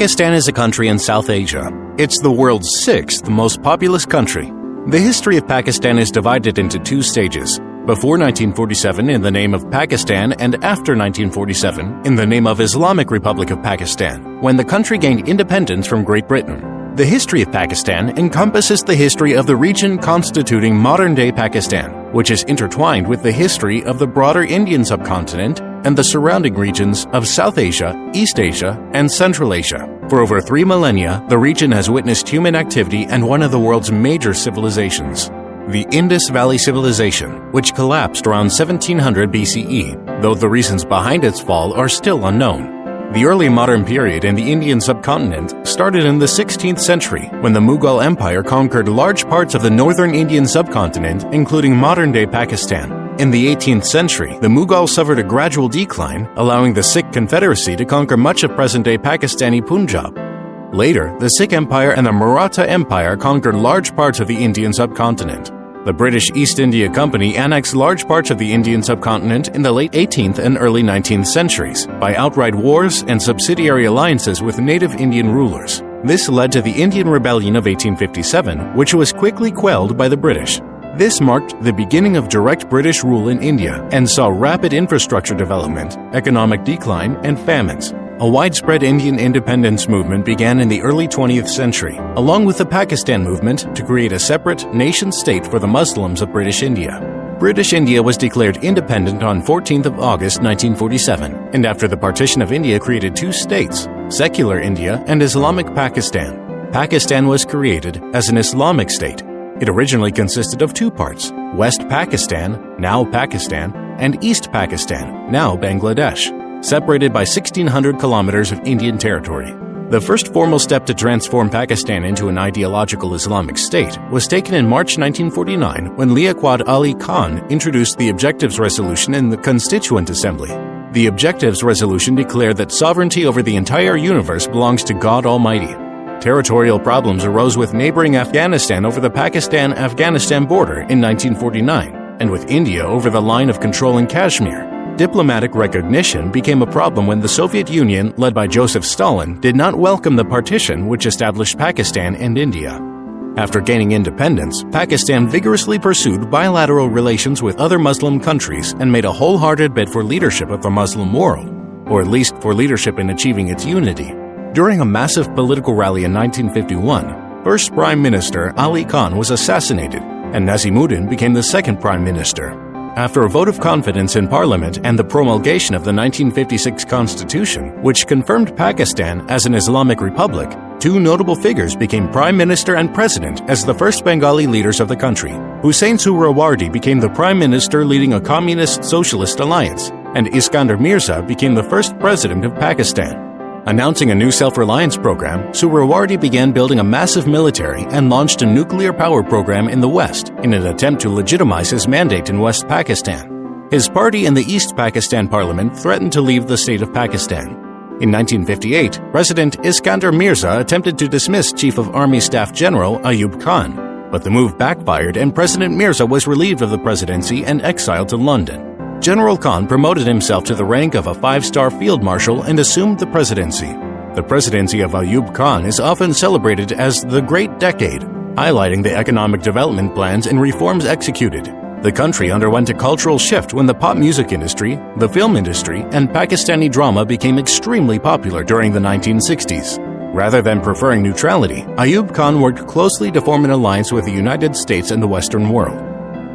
Pakistan is a country in South Asia. It's the world's sixth most populous country. The history of Pakistan is divided into two stages. Before 1947 in the name of Pakistan and after 1947 in the name of Islamic Republic of Pakistan, when the country gained independence from Great Britain. The history of Pakistan encompasses the history of the region constituting modern-day Pakistan, which is intertwined with the history of the broader Indian subcontinent and the surrounding regions of South Asia, East Asia, and Central Asia. For over 3 millennia, the region has witnessed human activity and one of the world's major civilizations, the Indus Valley Civilization, which collapsed around 1700 BCE, though the reasons behind its fall are still unknown. The early modern period in the Indian subcontinent started in the 16th century when the Mughal Empire conquered large parts of the northern Indian subcontinent, including modern-day Pakistan. In the 18th century, the Mughals suffered a gradual decline, allowing the Sikh Confederacy to conquer much of present-day Pakistani Punjab. Later, the Sikh Empire and the Maratha Empire conquered large parts of the Indian subcontinent. The British East India Company annexed large parts of the Indian subcontinent in the late 18th and early 19th centuries by outright wars and subsidiary alliances with native Indian rulers. This led to the Indian Rebellion of 1857, which was quickly quelled by the British. This marked the beginning of direct British rule in India and saw rapid infrastructure development, economic decline, and famines. A widespread Indian independence movement began in the early 20th century, along with the Pakistan movement to create a separate nation-state for the Muslims of British India. British India was declared independent on 14th of August 1947, and after the partition of India created two states, secular India and Islamic Pakistan. Pakistan was created as an Islamic state. It originally consisted of two parts, West Pakistan, now Pakistan, and East Pakistan, now Bangladesh, separated by 1,600 kilometers of Indian territory. The first formal step to transform Pakistan into an ideological Islamic state was taken in March 1949 when Liaquat Ali Khan introduced the Objectives Resolution in the Constituent Assembly. The Objectives Resolution declared that sovereignty over the entire universe belongs to God Almighty. Territorial problems arose with neighboring Afghanistan over the Pakistan-Afghanistan border in 1949, and with India over the line of control in Kashmir. Diplomatic recognition became a problem when the Soviet Union, led by Joseph Stalin, did not welcome the partition which established Pakistan and India. After gaining independence, Pakistan vigorously pursued bilateral relations with other Muslim countries and made a wholehearted bid for leadership of the Muslim world, or at least for leadership in achieving its unity. During a massive political rally in 1951, first Prime Minister Ali Khan was assassinated, and Nazimuddin became the second Prime Minister. After a vote of confidence in Parliament and the promulgation of the 1956 Constitution, which confirmed Pakistan as an Islamic republic, two notable figures became Prime Minister and President as the first Bengali leaders of the country. Hussein Suhrawardy became the Prime Minister leading a communist-socialist alliance, and Iskandar Mirza became the first President of Pakistan. Announcing a new self-reliance program, Suhrawardy began building a massive military and launched a nuclear power program in the West in an attempt to legitimize his mandate in West Pakistan. His party in the East Pakistan Parliament threatened to leave the state of Pakistan. In 1958, President Iskandar Mirza attempted to dismiss Chief of Army Staff General Ayub Khan, but the move backfired and President Mirza was relieved of the presidency and exiled to London. General Khan promoted himself to the rank of a 5-star field marshal and assumed the presidency. The presidency of Ayub Khan is often celebrated as the Great Decade, highlighting the economic development plans and reforms executed. The country underwent a cultural shift when the pop music industry, the film industry, and Pakistani drama became extremely popular during the 1960s. Rather than preferring neutrality, Ayub Khan worked closely to form an alliance with the United States and the Western world.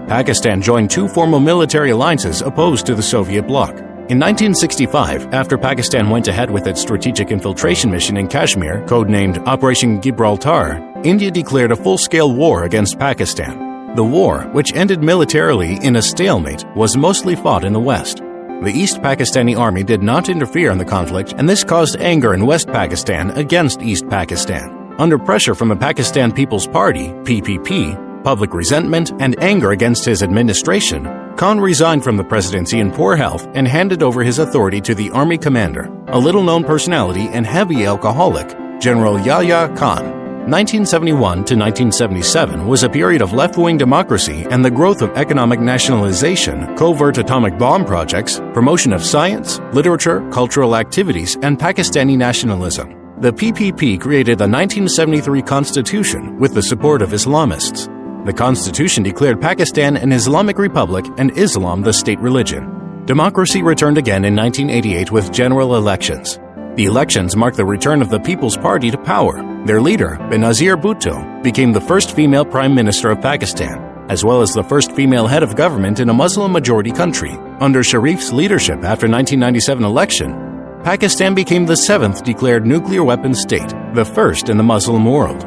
Pakistan joined two formal military alliances opposed to the Soviet bloc. In 1965, after Pakistan went ahead with its strategic infiltration mission in Kashmir, codenamed Operation Gibraltar, India declared a full-scale war against Pakistan. The war, which ended militarily in a stalemate, was mostly fought in the West. The East Pakistani Army did not interfere in the conflict, and this caused anger in West Pakistan against East Pakistan. Under pressure from the Pakistan People's Party, PPP, public resentment, and anger against his administration, Khan resigned from the presidency in poor health and handed over his authority to the army commander, a little-known personality and heavy alcoholic, General Yahya Khan. 1971 to 1977 was a period of left-wing democracy and the growth of economic nationalization, covert atomic bomb projects, promotion of science, literature, cultural activities, and Pakistani nationalism. The PPP created the 1973 Constitution with the support of Islamists. The Constitution declared Pakistan an Islamic republic and Islam the state religion. Democracy returned again in 1988 with general elections. The elections marked the return of the People's Party to power. Their leader, Benazir Bhutto, became the first female Prime Minister of Pakistan, as well as the first female head of government in a Muslim-majority country. Under Sharif's leadership after 1997 election, Pakistan became the 7th declared nuclear weapons state, the first in the Muslim world.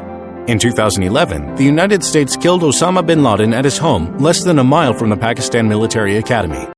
In 2011, the United States killed Osama bin Laden at his home less than a mile from the Pakistan Military Academy.